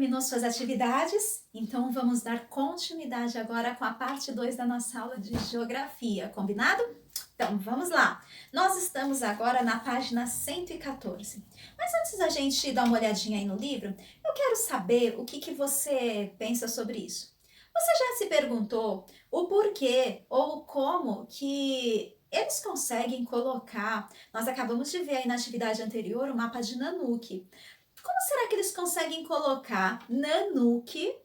terminou suas atividades? Então vamos dar continuidade agora com a parte 2 da nossa aula de geografia, combinado? Então vamos lá. Nós estamos agora na página 114. Mas antes da gente dar uma olhadinha aí no livro, eu quero saber o que você pensa sobre isso. Você já se perguntou o porquê ou como que eles conseguem colocar, nós acabamos de ver aí na atividade anterior o mapa de Nanuque. Como será que eles conseguem colocar Nanuque?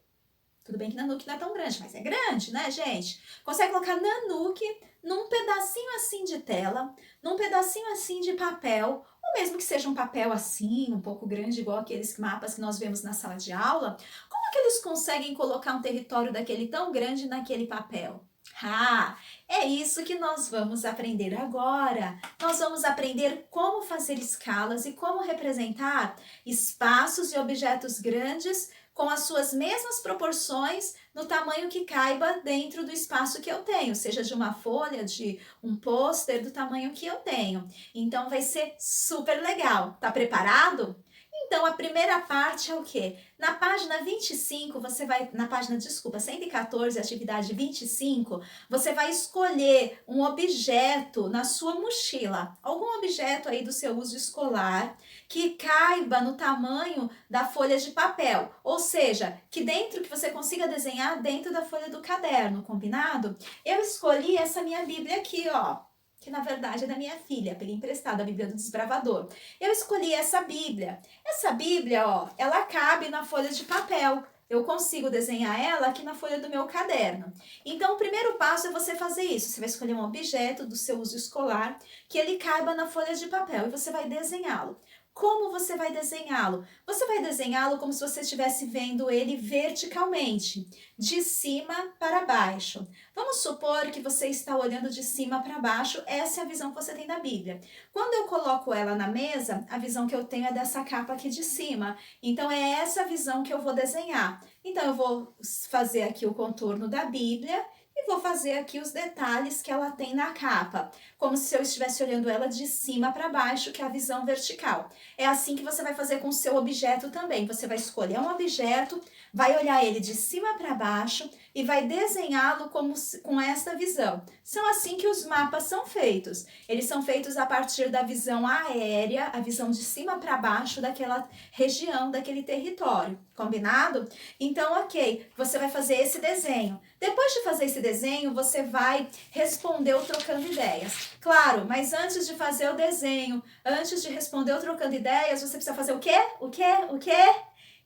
Tudo bem que Nanuque não é tão grande, mas é grande, né, gente? Consegue colocar Nanuque num pedacinho assim de tela, num pedacinho assim de papel, ou mesmo que seja um papel assim, um pouco grande, igual aqueles mapas que nós vemos na sala de aula. Como que eles conseguem colocar um território daquele tão grande naquele papel? Ah, é isso que nós vamos aprender agora. Nós vamos aprender como fazer escalas e como representar espaços e objetos grandes com as suas mesmas proporções no tamanho que caiba dentro do espaço que eu tenho, seja de uma folha, de um pôster, do tamanho que eu tenho. Então vai ser super legal. Tá preparado? Então, a primeira parte é o quê? Na página 25, você vai, na página, desculpa, 114, atividade 25, você vai escolher um objeto na sua mochila, algum objeto aí do seu uso escolar, que caiba no tamanho da folha de papel, ou seja, que você consiga desenhar dentro da folha do caderno, combinado? Eu escolhi essa minha Bíblia aqui, ó, que na verdade é da minha filha, peguei emprestada a Bíblia do Desbravador. Eu escolhi essa Bíblia. Essa Bíblia, ó, ela cabe na folha de papel. Eu consigo desenhar ela aqui na folha do meu caderno. Então, o primeiro passo é você fazer isso. Você vai escolher um objeto do seu uso escolar que ele caiba na folha de papel e você vai desenhá-lo. Como você vai desenhá-lo? Você vai desenhá-lo como se você estivesse vendo ele verticalmente, de cima para baixo. Vamos supor que você está olhando de cima para baixo, essa é a visão que você tem da Bíblia. Quando eu coloco ela na mesa, a visão que eu tenho é dessa capa aqui de cima. Então, é essa visão que eu vou desenhar. Então, eu vou fazer aqui o contorno da Bíblia e vou fazer aqui os detalhes que ela tem na capa, como se eu estivesse olhando ela de cima para baixo, que é a visão vertical. É assim que você vai fazer com o seu objeto também. Você vai escolher um objeto, vai olhar ele de cima para baixo e vai desenhá-lo com esta visão. São assim que os mapas são feitos. Eles são feitos a partir da visão aérea, a visão de cima para baixo daquela região, daquele território. Combinado? Então, ok, você vai fazer esse desenho. Depois de fazer esse desenho, você vai responder o trocando ideias. Claro, mas antes de fazer o desenho, antes de responder o trocando ideias, você precisa fazer o quê? O quê? O quê?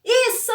Isso!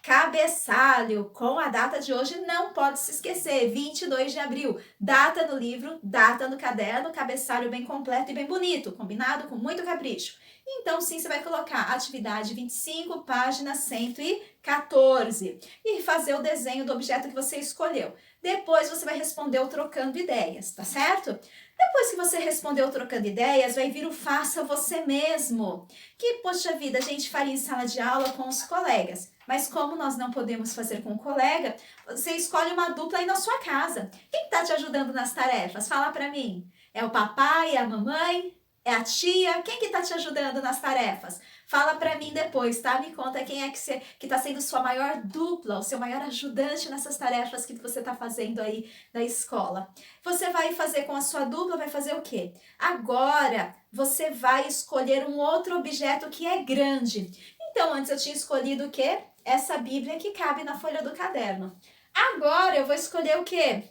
Cabeçalho, com a data de hoje não pode se esquecer, 22 de abril. Data no livro, data no caderno, cabeçalho bem completo e bem bonito, combinado? Com muito capricho. Então, sim, você vai colocar atividade 25, página 114 e fazer o desenho do objeto que você escolheu. Depois, você vai responder o trocando ideias, tá certo? Depois que você respondeu trocando ideias, vai vir o faça você mesmo. Que, poxa vida, a gente faria em sala de aula com os colegas. Mas como nós não podemos fazer com o colega, você escolhe uma dupla aí na sua casa. Quem está te ajudando nas tarefas? Fala para mim. É o papai, é a mamãe? É a tia? Quem que tá te ajudando nas tarefas? Fala pra mim depois, tá? Me conta quem é que tá sendo sua maior dupla, o seu maior ajudante nessas tarefas que você tá fazendo aí da escola. Você vai fazer com a sua dupla, vai fazer o quê? Agora, você vai escolher um outro objeto que é grande. Então, antes eu tinha escolhido o quê? Essa Bíblia que cabe na folha do caderno. Agora, eu vou escolher o quê?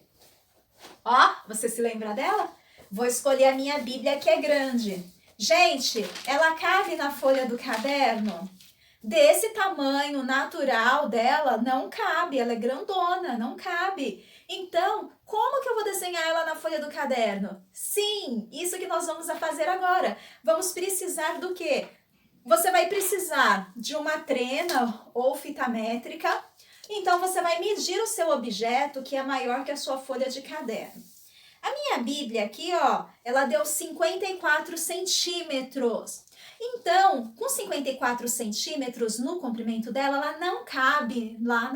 Ó, você se lembra dela? Vou escolher a minha Bíblia que é grande. Gente, ela cabe na folha do caderno? Desse tamanho natural dela, não cabe. Ela é grandona, não cabe. Então, como que eu vou desenhar ela na folha do caderno? Sim, isso que nós vamos fazer agora. Vamos precisar do quê? Você vai precisar de uma trena ou fita métrica. Então, você vai medir o seu objeto que é maior que a sua folha de caderno. A minha Bíblia aqui, ó, ela deu 54 centímetros. Então, com 54 centímetros no comprimento dela, ela não cabe lá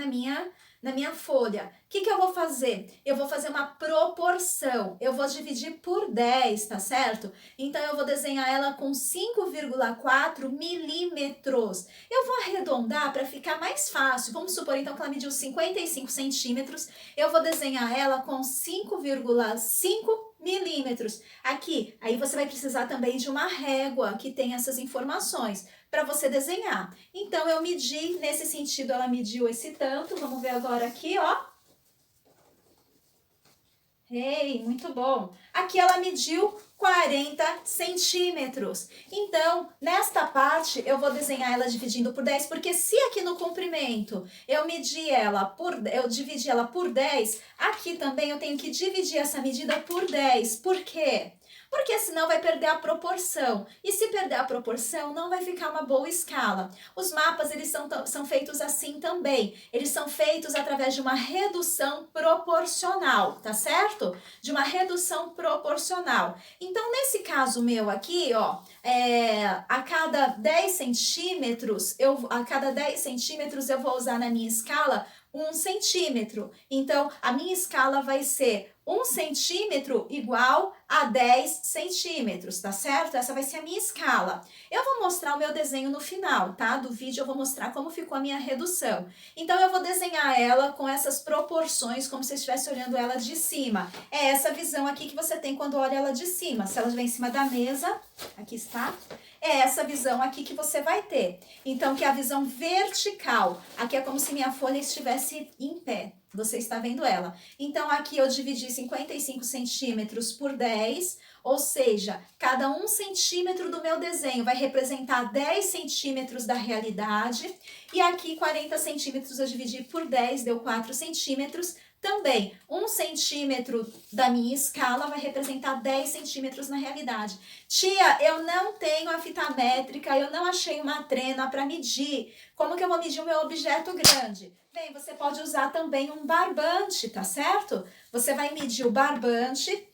na minha folha, o que eu vou fazer? Eu vou fazer uma proporção, eu vou dividir por 10, tá certo? Então, eu vou desenhar ela com 5,4 milímetros. Eu vou arredondar para ficar mais fácil. Vamos supor, então, que ela mediu 55 centímetros. Eu vou desenhar ela com 5,5 milímetros. Aqui, aí você vai precisar também de uma régua que tem essas informações para você desenhar. Então, eu medi, nesse sentido, ela mediu esse tanto. Vamos ver agora aqui, ó. Ei, muito bom. Aqui ela mediu 40 centímetros. Então, nesta parte, eu vou desenhar ela dividindo por 10, porque se aqui no comprimento eu dividi ela por 10, aqui também eu tenho que dividir essa medida por 10. Por quê? Porque senão vai perder a proporção. E se perder a proporção, não vai ficar uma boa escala. Os mapas, eles são feitos assim também. Eles são feitos através de uma redução proporcional, tá certo? De uma redução proporcional. Então, nesse caso meu aqui, ó, a cada 10 centímetros eu vou usar na minha escala 1 centímetro. Então, a minha escala vai ser 1 centímetro igual a 10 centímetros, tá certo? Essa vai ser a minha escala. Eu vou mostrar o meu desenho no final, tá? Do vídeo eu vou mostrar como ficou a minha redução. Então, eu vou desenhar ela com essas proporções, como se você estivesse olhando ela de cima. É essa visão aqui que você tem quando olha ela de cima. Se ela estiver em cima da mesa, aqui está. É essa visão aqui que você vai ter. Então, que é a visão vertical. Aqui é como se minha folha estivesse em pé. Você está vendo ela. Então, aqui eu dividi 55 centímetros por 10, ou seja, cada 1 centímetro do meu desenho vai representar 10 centímetros da realidade. E aqui, 40 centímetros eu dividi por 10, deu 4 centímetros. Também, 1 centímetro da minha escala vai representar 10 centímetros na realidade. Tia, eu não tenho a fita métrica, eu não achei uma trena para medir. Como que eu vou medir o meu objeto grande? Bem, você pode usar também um barbante, tá certo? Você vai medir o barbante.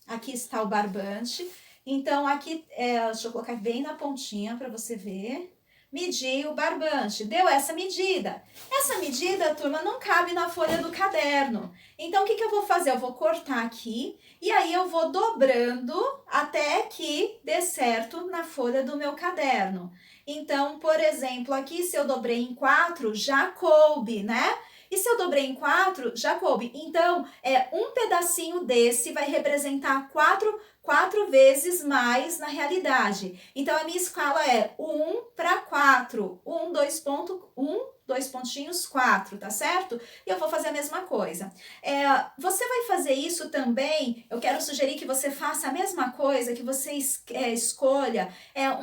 Aqui está o barbante. Então, aqui, deixa eu colocar bem na pontinha para você ver. Medir o barbante. Deu essa medida. Essa medida, turma, não cabe na folha do caderno. Então, o que eu vou fazer? Eu vou cortar aqui e aí eu vou dobrando até que dê certo na folha do meu caderno. Então, por exemplo, aqui se eu dobrei em 4, já coube, né? E se eu dobrei em 4, já coube. Então, um pedacinho desse vai representar 4 vezes mais na realidade. Então, a minha escala é 1 para 4. 1, 2 pontinhos, 4, tá certo? E eu vou fazer a mesma coisa. Você vai fazer isso também, eu quero sugerir que você faça a mesma coisa, que você escolha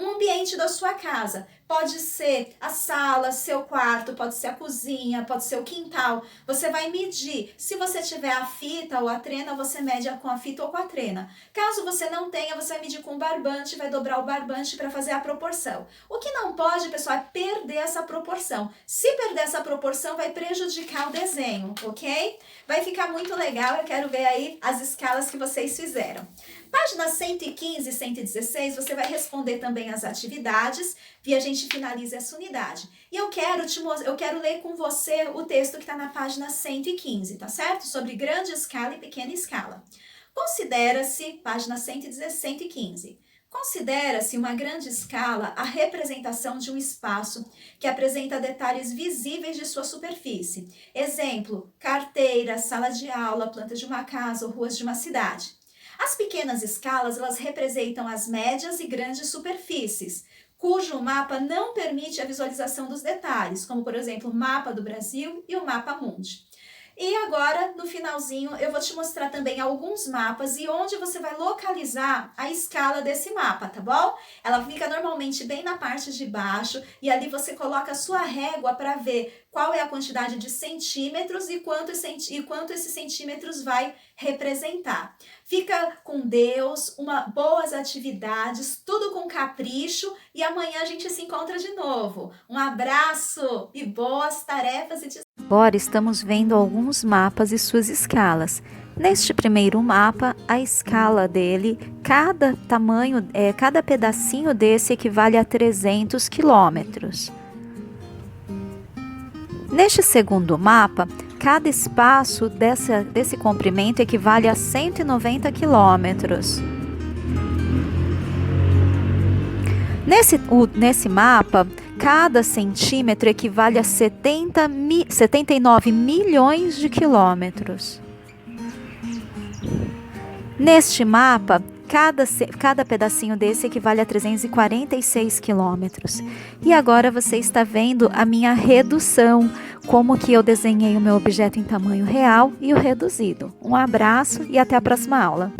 um ambiente da sua casa. Pode ser a sala, seu quarto, pode ser a cozinha, pode ser o quintal. Você vai medir. Se você tiver a fita ou a trena, você mede com a fita ou com a trena. Caso você não tenha, você vai medir com o barbante, vai dobrar o barbante para fazer a proporção. O que não pode, pessoal, é perder essa proporção. Se perder essa proporção, vai prejudicar o desenho, ok? Vai ficar muito legal, eu quero ver aí as escalas que vocês fizeram. Páginas 115 e 116, você vai responder também as atividades e a gente finaliza essa unidade. E eu quero ler com você o texto que está na página 115, tá certo? Sobre grande escala e pequena escala. Considera-se, página 115, considera-se uma grande escala a representação de um espaço que apresenta detalhes visíveis de sua superfície. Exemplo, carteira, sala de aula, plantas de uma casa ou ruas de uma cidade. As pequenas escalas, elas representam as médias e grandes superfícies, cujo mapa não permite a visualização dos detalhes, como, por exemplo, o mapa do Brasil e o mapa mundi. E agora, no finalzinho, eu vou te mostrar também alguns mapas e onde você vai localizar a escala desse mapa, tá bom? Ela fica normalmente bem na parte de baixo e ali você coloca a sua régua para ver qual é a quantidade de centímetros e quanto esses centímetros vai representar. Fica com Deus, boas atividades, tudo com capricho e amanhã a gente se encontra de novo. Um abraço e boas tarefas e Agora estamos vendo alguns mapas e suas escalas. Neste primeiro mapa, a escala dele, cada pedacinho desse equivale a 300 quilômetros. Neste segundo mapa, cada espaço desse comprimento equivale a 190 quilômetros. Nesse mapa, cada centímetro equivale a 79 milhões de quilômetros. Neste mapa, cada pedacinho desse equivale a 346 quilômetros. E agora você está vendo a minha redução, como que eu desenhei o meu objeto em tamanho real e o reduzido. Um abraço e até a próxima aula.